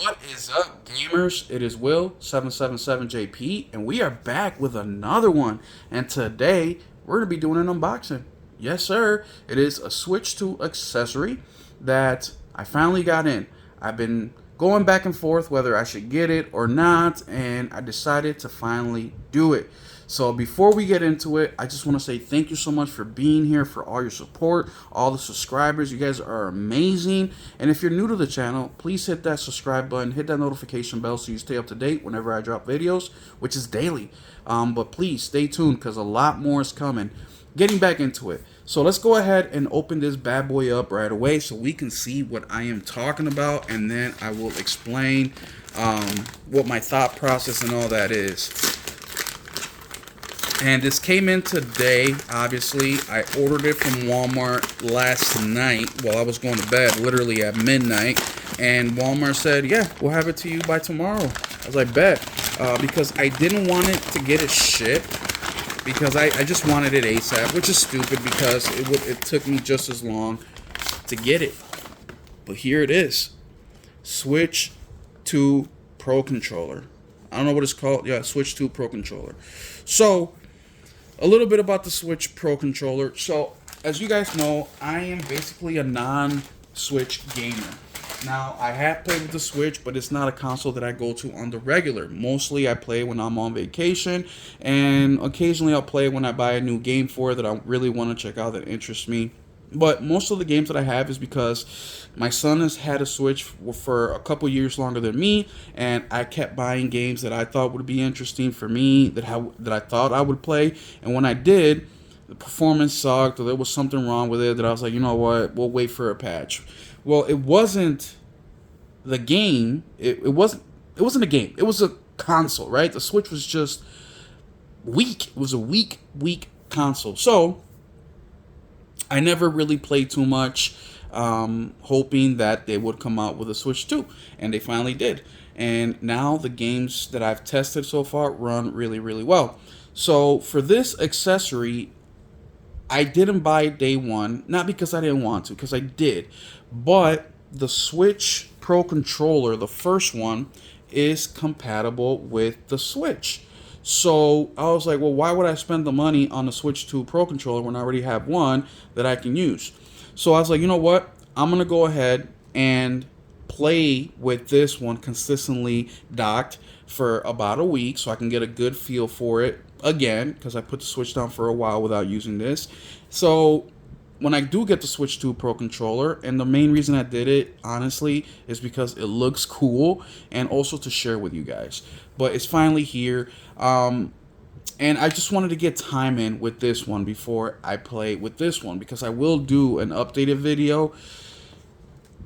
What is up, gamers? It is Will777JP, and we are back with another one. And today, we're going to be doing an unboxing. Yes, sir. It is a Switch 2 accessory that I finally got in. I've been going back and forth whether I should get it or not, and I decided to finally do it. So before we get into it, I just want to say thank you so much for being here, for all your support, all the subscribers. You guys are amazing. And if you're new to the channel, please hit that subscribe button, hit that notification bell so you stay up to date whenever I drop videos, which is daily. But please stay tuned because a lot more is coming. Getting back into it. So let's go ahead and open this bad boy up right away so we can see what I am talking about, and then I will explain what my thought process and all that is. And this came in today. Obviously, I ordered it from Walmart last night while I was going to bed, literally at midnight. And Walmart said, yeah, we'll have it to you by tomorrow. I was like, bet. Because I didn't want it to get it shipped. Because I just wanted it ASAP, which is stupid because it took me just as long to get it. But here it is. Switch 2 Pro Controller. I don't know what it's called. Yeah, Switch 2 Pro Controller. So, a little bit about the Switch Pro Controller. So, as you guys know, I am basically a non-Switch gamer. Now, I have played with the Switch, but it's not a console that I go to on the regular. Mostly, I play when I'm on vacation, and occasionally I'll play when I buy a new game for it that I really want to check out that interests me. But most of the games that I have is because my son has had a Switch for a couple years longer than me, and I kept buying games that I thought would be interesting for me, that I thought I would play. And when I did, the performance sucked, or there was something wrong with it that I was like, you know what, we'll wait for a patch. Well, it wasn't the game. It wasn't a game. It was a console, right? The Switch was just weak. It was a weak console. So I never really played too much, hoping that they would come out with a Switch 2, and they finally did. And now the games that I've tested so far run really, really well. So for this accessory, I didn't buy it day one, not because I didn't want to, because I did, but the Switch Pro Controller, the first one, is compatible with the Switch. So I was like, well, why would I spend the money on the Switch 2 Pro Controller when I already have one that I can use? So I was like, you know what? I'm going to go ahead and play with this one consistently docked for about a week so I can get a good feel for it again, because I put the Switch down for a while without using this. So when I do get the Switch 2 Pro Controller, and the main reason I did it, honestly, is because it looks cool and also to share with you guys. But it's finally here, and I just wanted to get time in with this one before I play with this one, because I will do an updated video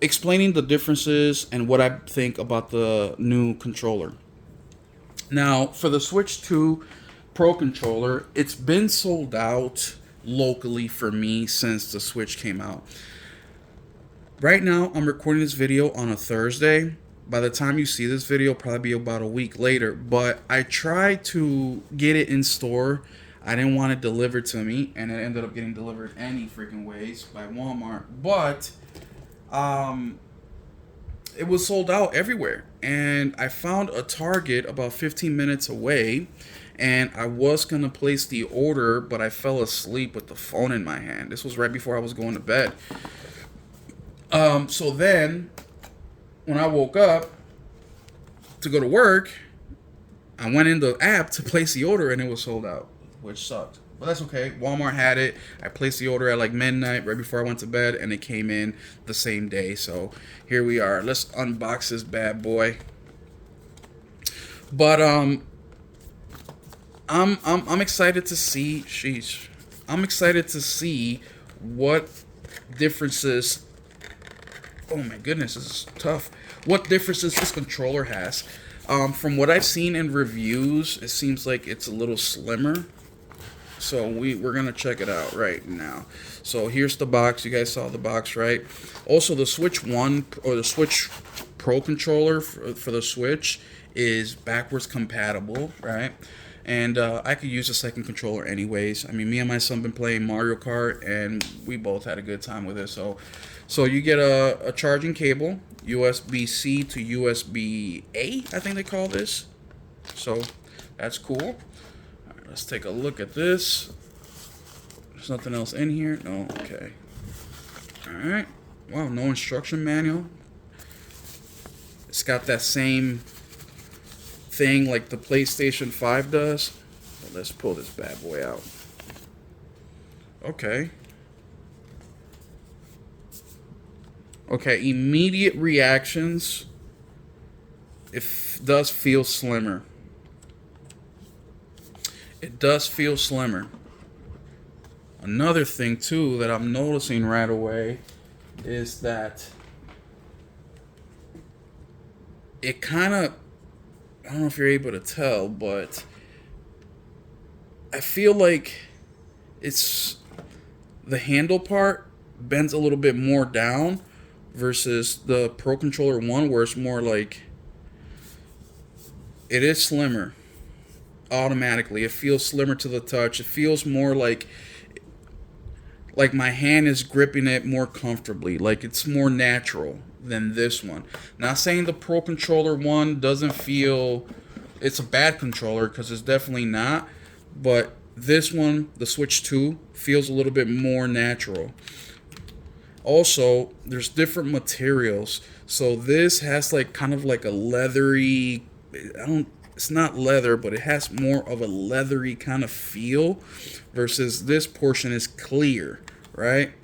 explaining the differences and what I think about the new controller. Now, for the Switch 2 Pro Controller, it's been sold out locally for me since the Switch came out. Right now, I'm recording this video on a Thursday. By the time you see this video, probably be about a week later. But I tried to get it in store. I didn't want it delivered to me, and it ended up getting delivered any freaking ways by Walmart. But it was sold out everywhere, and I found a Target about 15 minutes away, and I was gonna place the order, but I fell asleep with the phone in my hand. This was right before I was going to bed. So then when I woke up to go to work, I went in the app to place the order, and it was sold out, which sucked. But that's okay. Walmart had it. I placed the order at like midnight, right before I went to bed, and it came in the same day. So here we are. Let's unbox this bad boy. But I'm excited to see. Sheesh. I'm excited to see what differences. Oh my goodness, this is tough. What differences this controller has. From what I've seen in reviews, it seems like it's a little slimmer. So we're going to check it out right now. So here's the box. You guys saw the box, right? Also, the Switch 1 or the Switch Pro Controller for the Switch is backwards compatible, right? And I could use a second controller anyways. I mean, me and my son been playing Mario Kart, and we both had a good time with it. So So you get a charging cable, USB-C to USB-A, I think they call this. So that's cool. All right, let's take a look at this. There's nothing else in here. No, okay. All right. Wow, no instruction manual. It's got that same thing like the PlayStation 5 does. Well, let's pull this bad boy out. Okay. Okay, immediate reactions. It does feel slimmer. It does feel slimmer. Another thing too that I'm noticing right away is that it kind of, I don't know if you're able to tell, but I feel like it's the handle part bends a little bit more down versus the Pro Controller 1 where it's more like, it is slimmer automatically. It feels slimmer to the touch. It feels more like my hand is gripping it more comfortably, like it's more natural than this one. Not saying the Pro Controller 1 doesn't feel, it's a bad controller, because it's definitely not, but this one, the Switch 2, feels a little bit more natural. Also, there's different materials. So this has like kind of like a leathery, it's not leather, but it has more of a leathery kind of feel versus this portion is clear, right?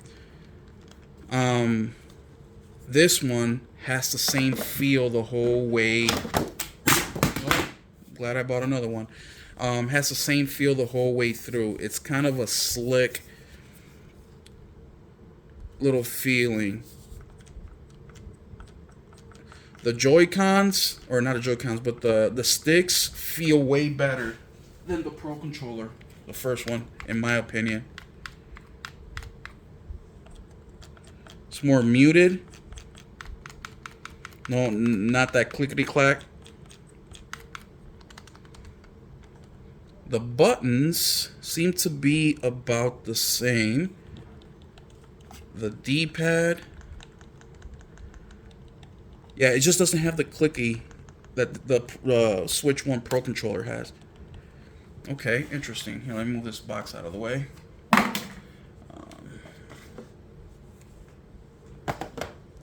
This one has the same feel the whole way. Oh, glad I bought another one. Has the same feel the whole way through. It's kind of a slick little feeling. The Joy-Cons, or not the Joy-Cons, but the sticks feel way better than the Pro Controller, the first one, in my opinion. It's more muted. No, not that clickety-clack. The buttons seem to be about the same. The D-pad, yeah, it just doesn't have the clicky that the Switch 1 Pro Controller has. Okay, interesting. Here, let me move this box out of the way.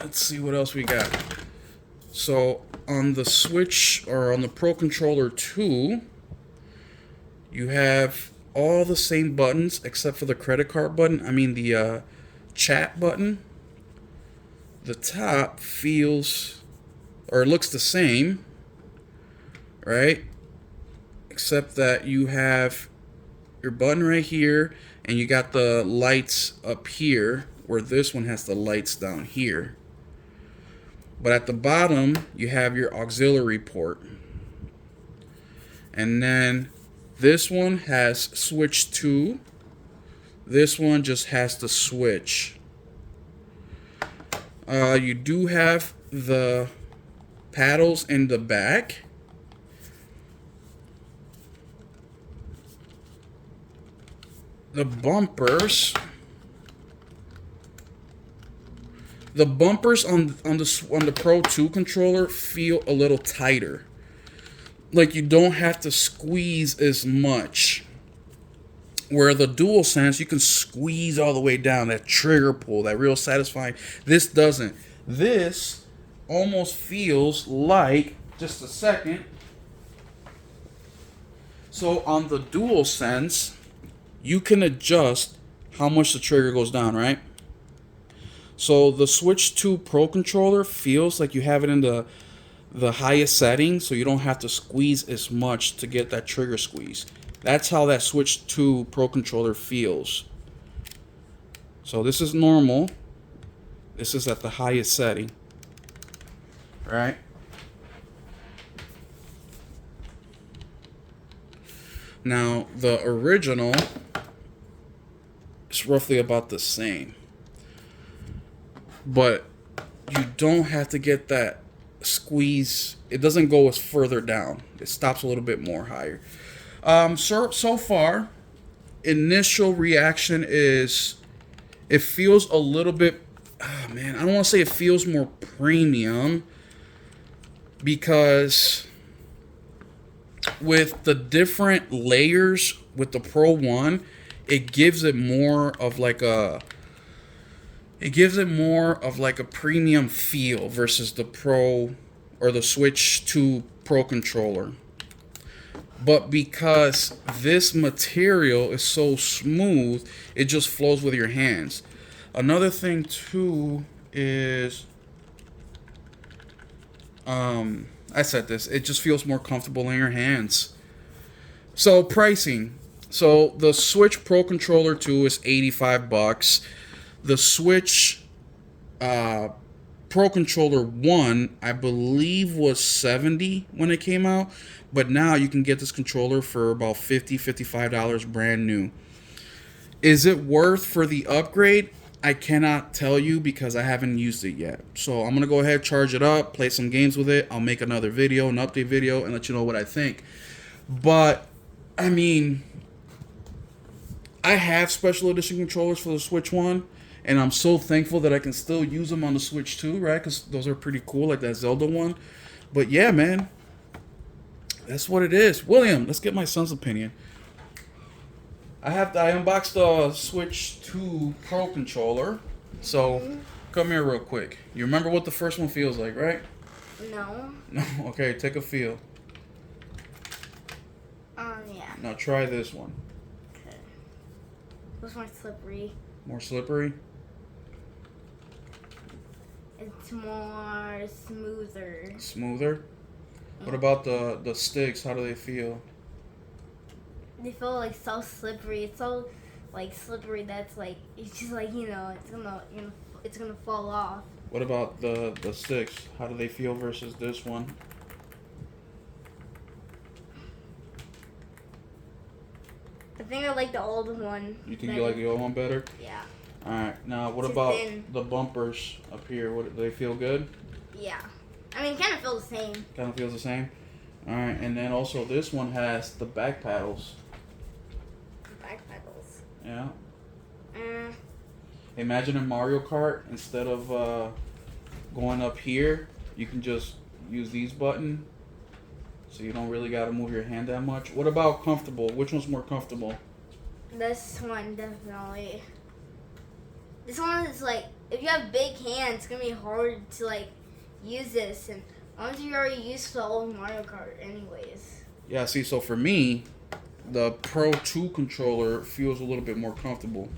Let's see what else we got. So, on the Switch, or on the Pro Controller 2, you have all the same buttons except for the credit card button. I mean, the chat button. The top feels, or it looks the same, right? Except that you have your button right here, and you got the lights up here, where this one has the lights down here. But at the bottom, you have your auxiliary port. And then this one has Switch 2. This one just has the Switch. You do have the paddles in the back. The bumpers. The bumpers on the Pro 2 controller feel a little tighter. Like you don't have to squeeze as much. Where the DualSense, you can squeeze all the way down, that trigger pull, that real satisfying. This doesn't. This almost feels like, just a second. So on the DualSense, you can adjust how much the trigger goes down, right? So the Switch 2 Pro Controller feels like you have it in the highest setting, so you don't have to squeeze as much to get that trigger squeeze. That's how that Switch 2 Pro Controller feels. So this is normal. This is at the highest setting. Right? Now, the original is roughly about the same. But you don't have to get that squeeze. It doesn't go as further down. It stops a little bit more higher. So far, initial reaction is it feels a little bit oh man, I don't want to say it feels more premium, because with the different layers with the Pro 1, it gives it more of like a premium feel versus the Pro or the Switch 2 Pro controller. But because this material is so smooth, it just flows with your hands. Another thing too is, I said this, it just feels more comfortable in your hands. So pricing. So the Switch Pro Controller 2 is $85. The Switch Pro Controller 1, I believe, was $70 when it came out. But now you can get this controller for about $55 brand new. Is it worth for the upgrade? I cannot tell you because I haven't used it yet. So I'm going to go ahead, charge it up, play some games with it. I'll make another video, an update video, and let you know what I think. But, I mean, I have special edition controllers for the Switch 1. And I'm so thankful that I can still use them on the Switch 2, right? Because those are pretty cool, like that Zelda one. But yeah, man. That's what it is. William, let's get my son's opinion. I unboxed the Switch 2 Pro controller. So, come here real quick. You remember what the first one feels like, right? No. No? Okay, take a feel. Yeah. Now try this one. Okay. It's more slippery. More slippery? It's more smoother. Smoother? What about the sticks? How do they feel? They feel like so slippery. It's so like slippery that's like it's just like it's gonna fall off. What about the sticks? How do they feel versus this one? I think I like the old one. You think you like the old one better? Yeah. Alright, now what It's about thin. the bumpers up here? What, do they feel good? Yeah. I mean, it kind of feels the same. Kind of feels the same? Alright, and then also this one has the back paddles. Back pedals. Yeah. Uh, Imagine in Mario Kart, instead of going up here, you can just use these buttons. So you don't really got to move your hand that much. What about comfortable? Which one's more comfortable? this one definitely. This one is like, if you have big hands, it's gonna be hard to like use this, and once you're already used to the old Mario Kart, anyways. Yeah, see, so for me, the Pro 2 controller feels a little bit more comfortable.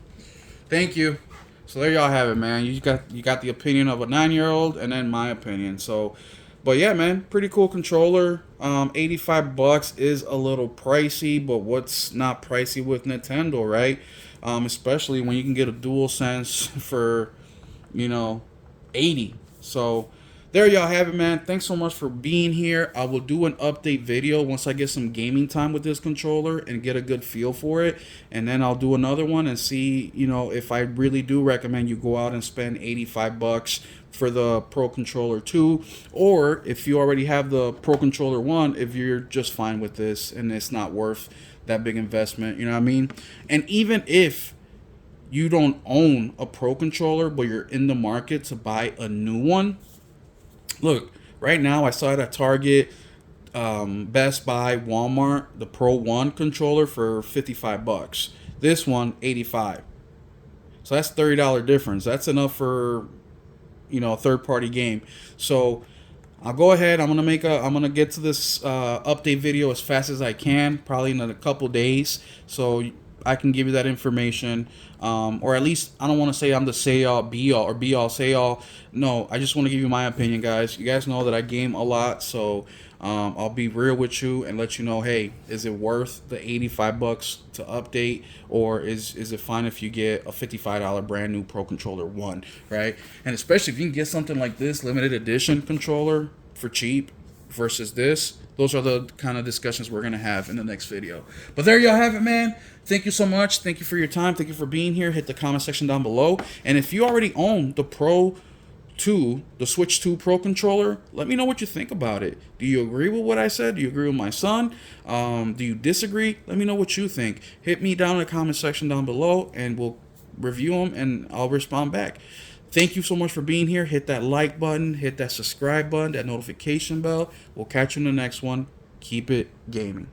Thank you. So there y'all have it, man. You got the opinion of a 9-year-old and then my opinion. So, but yeah, man, pretty cool controller. $85 is a little pricey, but what's not pricey with Nintendo, right? Especially when you can get a DualSense for, 80. So there y'all have it, man. Thanks so much for being here. I will do an update video once I get some gaming time with this controller and get a good feel for it. And then I'll do another one and see, if I really do recommend you go out and spend $85 for the Pro Controller 2. Or if you already have the Pro Controller 1, if you're just fine with this and it's not worth that big investment, you know what I mean? And even if you don't own a Pro Controller, but you're in the market to buy a new one, look, right now I saw it at Target, Best Buy, Walmart, the Pro 1 controller for $55. This one, $85. So that's $30 difference. That's enough for, a third-party game. So I'll go ahead. I'm gonna get to this update video as fast as I can, probably in a couple days, so I can give you that information. Or at least, I don't want to say I'm the say-all, be-all, or be-all, say-all. No, I just want to give you my opinion, guys. You guys know that I game a lot, so I'll be real with you and let you know, hey, is it worth the $85 to update, or is it fine if you get a $55 brand new Pro Controller 1, right? And especially if you can get something like this limited edition controller for cheap versus this, those are the kind of discussions we're going to have in the next video. But there y'all have it, man. Thank you so much. Thank you for your time. Thank you for being here. Hit the comment section down below. And if you already own the Pro 2, the Switch 2 Pro controller, let me know what you think about it. Do you agree with what I said? Do you agree with my son? Do you disagree? Let me know what you think. Hit me down in the comment section down below, and we'll review them, and I'll respond back. Thank you so much for being here. Hit that like button, hit that subscribe button, that notification bell. We'll catch you in the next one. Keep it gaming.